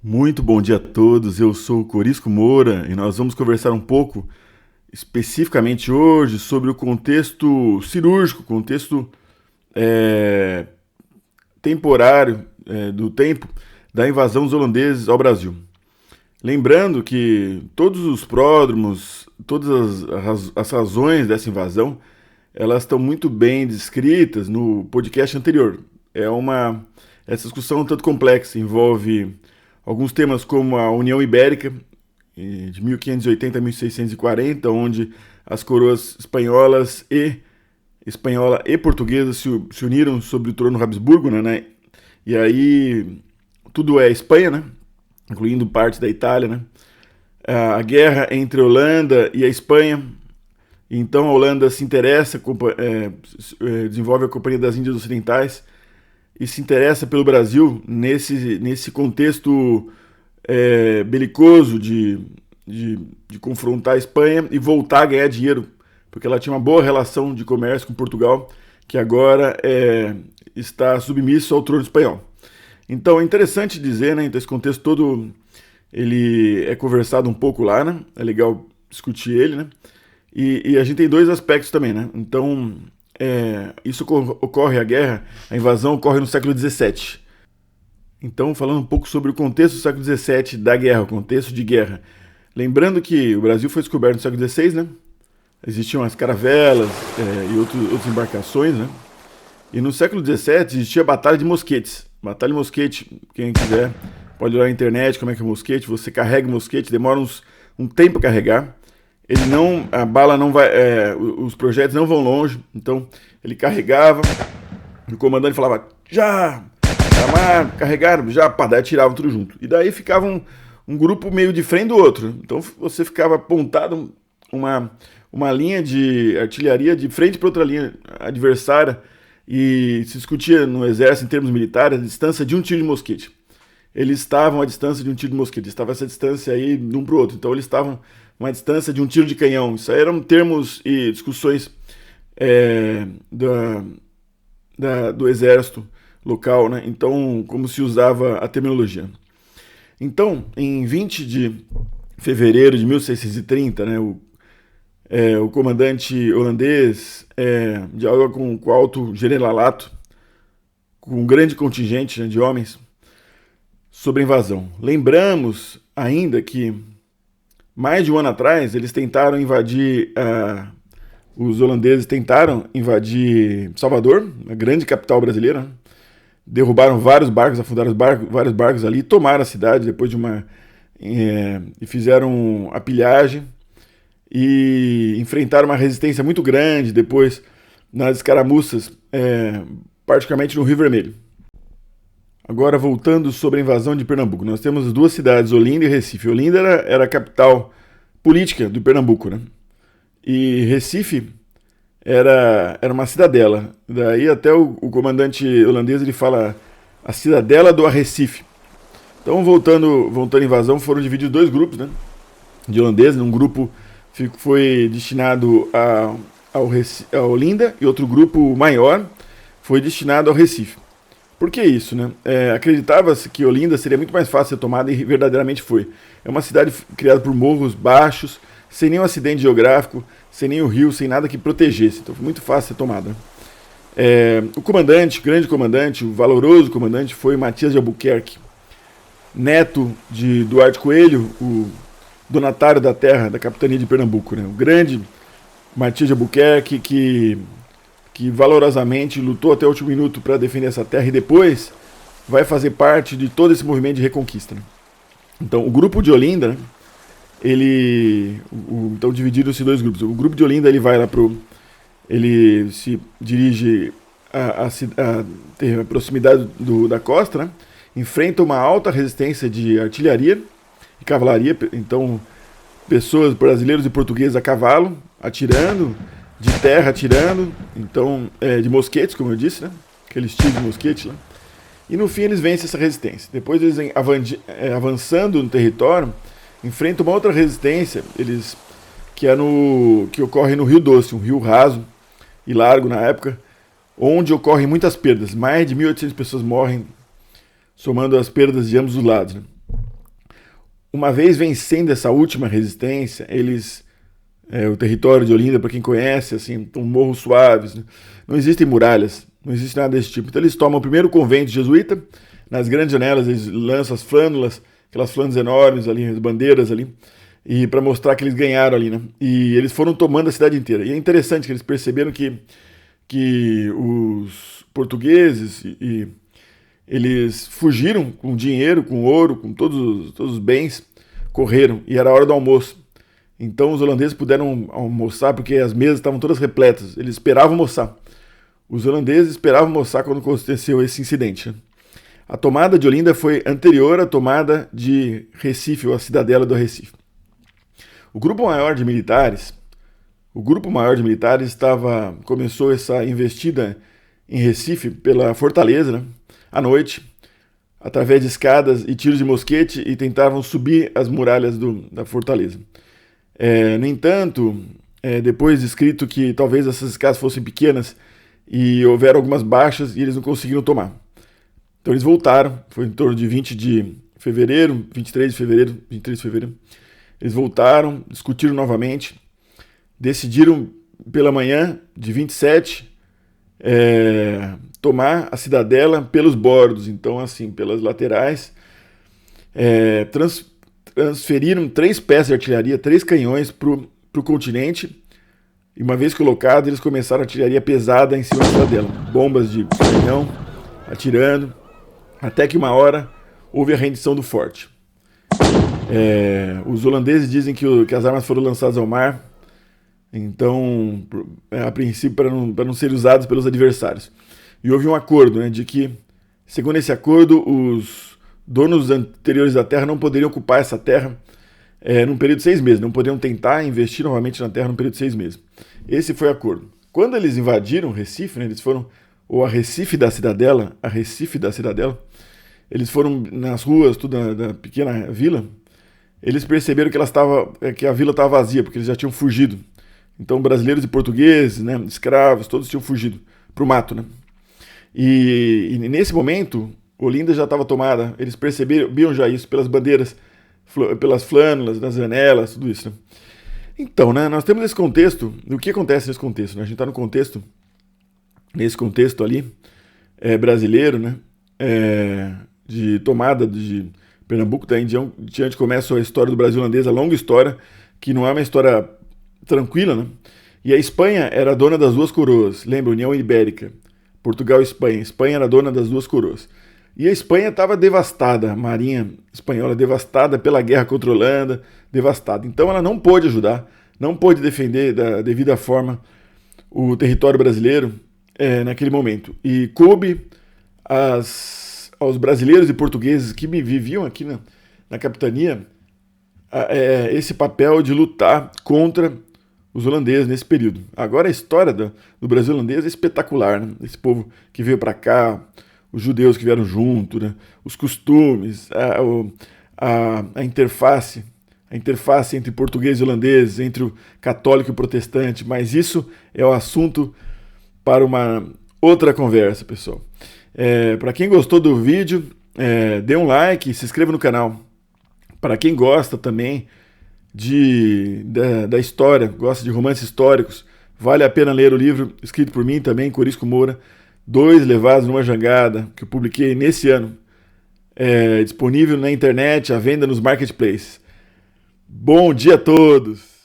Muito bom dia a todos, eu sou o Corisco Moura e nós vamos conversar um pouco especificamente hoje sobre o contexto cirúrgico, contexto é, temporário do tempo da invasão dos holandeses ao Brasil. Lembrando que todos os pródromos, todas as razões dessa invasão, elas estão muito bem descritas no podcast anterior. Essa discussão é um tanto complexa, envolve alguns temas como a União Ibérica, de 1580 a 1640, onde as coroas espanhola e portuguesa se uniram sobre o trono Habsburgo, né? E aí tudo é Espanha, né? Incluindo parte da Itália, né? A guerra entre a Holanda e a Espanha. Então a Holanda se interessa, desenvolve a Companhia das Índias Ocidentais e se interessa pelo Brasil nesse contexto belicoso de confrontar a Espanha e voltar a ganhar dinheiro, porque ela tinha uma boa relação de comércio com Portugal, que agora está submisso ao trono espanhol. Então é interessante dizer, né, então esse contexto todo ele é conversado um pouco lá, né, é legal discutir ele, né, e a gente tem dois aspectos também, né, então isso ocorre, a invasão ocorre no século XVII. Então, falando um pouco sobre o contexto do século XVII da guerra, o contexto de guerra. Lembrando que o Brasil foi descoberto no século XVI, né? Existiam as caravelas e outras embarcações, né? E no século XVII existia a Batalha de Mosquetes. Batalha de Mosquete, quem quiser pode olhar na internet como é que é o mosquete. Você carrega o mosquete, demora um tempo a carregar. A bala não vai, os projéteis não vão longe. Então ele carregava, e o comandante falava, já, chamar, carregaram, já, pá, daí tiravam tudo junto. E daí ficava um grupo meio de frente do outro. Então você ficava apontado uma linha de artilharia de frente para outra linha adversária e se discutia no exército, em termos militares, a distância de um tiro de mosquete. Eles estavam à distância de um tiro de mosquete, estava essa distância aí de um para o outro. Então eles estavam a uma distância de um tiro de canhão. Isso aí eram termos e discussões do exército local, né? Então, como se usava a terminologia. Então, em 20 de fevereiro de 1630, né, o comandante holandês dialoga com o alto generalato, com um grande contingente, né, de homens, sobre a invasão. Lembramos ainda que mais de um ano atrás eles tentaram invadir, os holandeses tentaram invadir Salvador, a grande capital brasileira, né? Derrubaram vários barcos, afundaram vários barcos ali, tomaram a cidade depois e fizeram a pilhagem e enfrentaram uma resistência muito grande depois nas escaramuças, particularmente no Rio Vermelho. Agora, voltando sobre a invasão de Pernambuco, nós temos duas cidades, Olinda e Recife. Olinda era a capital política do Pernambuco, né? E Recife era uma cidadela. Daí até o comandante holandês ele fala a cidadela do Arrecife. Então, voltando à invasão, foram divididos dois grupos, né, de holandeses. Um grupo foi destinado a Olinda e outro grupo maior foi destinado ao Recife. Por que isso, né? Acreditava-se que Olinda seria muito mais fácil de ser tomada e verdadeiramente foi. É uma cidade criada por morros baixos, sem nenhum acidente geográfico, sem nenhum rio, sem nada que protegesse. Então foi muito fácil ser tomada. O grande comandante, o valoroso comandante foi Matias de Albuquerque, neto de Duarte Coelho, o donatário da terra, da capitania de Pernambuco, né? O grande Matias de Albuquerque que valorosamente lutou até o último minuto para defender essa terra e depois vai fazer parte de todo esse movimento de reconquista, né? Então, o grupo de Olinda, né, então dividiram-se em dois grupos. O grupo de Olinda ele vai lá ele se dirige a ter a proximidade da costa, né, enfrenta uma alta resistência de artilharia e cavalaria. Então, pessoas, brasileiros e portugueses a cavalo, atirando, de terra atirando, então, de mosquetes, como eu disse, né, aqueles tiros de mosquete lá. E no fim eles vencem essa resistência. Depois eles avançando no território, enfrentam uma outra resistência, que ocorre no Rio Doce, um rio raso e largo na época, onde ocorrem muitas perdas. Mais de 1.800 pessoas morrem, somando as perdas de ambos os lados, né? uma vez vencendo essa última resistência, o território de Olinda, para quem conhece, assim, são morros suaves, né? Não existem muralhas, não existe nada desse tipo. Então eles tomam o primeiro convento jesuíta, nas grandes janelas eles lançam as flânulas, aquelas flânulas enormes ali, as bandeiras ali, e para mostrar que eles ganharam ali, né? E eles foram tomando a cidade inteira. E é interessante que eles perceberam que os portugueses eles fugiram com dinheiro, com ouro, com todos os bens, correram, e era a hora do almoço. Então os holandeses puderam almoçar porque as mesas estavam todas repletas. Eles esperavam almoçar. Os holandeses esperavam almoçar quando aconteceu esse incidente. A tomada de Olinda foi anterior à tomada de Recife, ou a cidadela do Recife. O grupo maior de militares começou essa investida em Recife pela fortaleza, né, à noite, através de escadas e tiros de mosquete, e tentavam subir as muralhas da fortaleza. No entanto, depois descrito que talvez essas escadas fossem pequenas e houveram algumas baixas e eles não conseguiram tomar. Então eles voltaram, foi em torno de 20 de fevereiro, 23 de fevereiro. Eles voltaram, discutiram novamente, decidiram pela manhã de 27 tomar a cidadela pelos bordos, então assim, pelas laterais, transferiram 3 peças de artilharia, 3 canhões para o continente, e uma vez colocados, eles começaram a artilharia pesada em cima da cidadela, bombas de canhão, atirando, até que uma hora houve a rendição do forte. Os holandeses dizem que as armas foram lançadas ao mar, então, a princípio, para não serem usadas pelos adversários. E houve um acordo, né, de que, segundo esse acordo, os donos anteriores da terra não poderiam ocupar essa terra num período de 6 meses, não poderiam tentar investir novamente na terra num período de 6 meses. Esse foi o acordo. Quando eles invadiram Recife, né, eles foram, ou a Recife da Cidadela, eles foram nas ruas da pequena vila, eles perceberam que a vila estava vazia, porque eles já tinham fugido. Então, brasileiros e portugueses, né, escravos, todos tinham fugido para o mato, né? E nesse momento, Olinda já estava tomada. Eles percebiam já isso pelas bandeiras, pelas flânulas, nas janelas, tudo isso, né? Então, né, nós temos esse contexto. O que acontece nesse contexto, né? A gente está nesse contexto ali, brasileiro, né? De tomada de Pernambuco. Daí em diante começa a história do Brasil holandês, a longa história, que não é uma história tranquila, né? E a Espanha era dona das 2 coroas, lembra? União Ibérica, Portugal e Espanha. Espanha era dona das 2 coroas. E a Espanha estava devastada, a marinha espanhola devastada pela guerra contra a Holanda, devastada. Então ela não pôde ajudar, não pôde defender da devida forma o território brasileiro naquele momento. E coube aos brasileiros e portugueses que viviam aqui na capitania esse papel de lutar contra os holandeses nesse período. Agora a história do Brasil holandês é espetacular, né? Esse povo que veio para cá, os judeus que vieram junto, né? Os costumes, a interface entre português e holandês, entre o católico e o protestante, mas isso é o assunto para uma outra conversa, pessoal. Para quem gostou do vídeo, dê um like, se inscreva no canal. Para quem gosta também da história, gosta de romances históricos, vale a pena ler o livro escrito por mim também, Corisco Moura, 2 Levados numa Jangada, que eu publiquei nesse ano, disponível na internet, à venda nos marketplaces. Bom dia a todos!